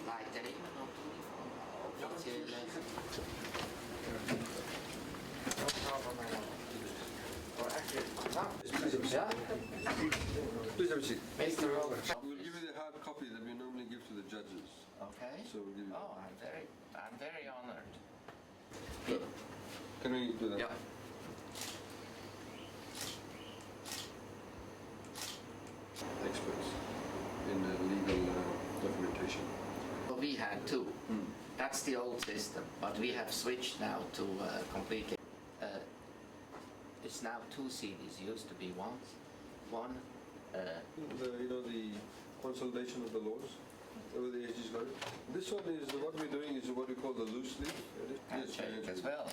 Leiter immer noch offiziell. Ja, Please have a seat. Mr. Roberts. We'll give you the hard copy that we normally give to the judges. Okay. So we'll give you. Oh, I'm very honored. Can we do that? Yeah. Experts in legal documentation. Well, we had two. That's the old system, but we have switched now to completely. It's now two CDs. Used to be one. The consolidation of the laws. Over the ages got it. This one is what we're doing is what we call the loose leaf. Handshake as well.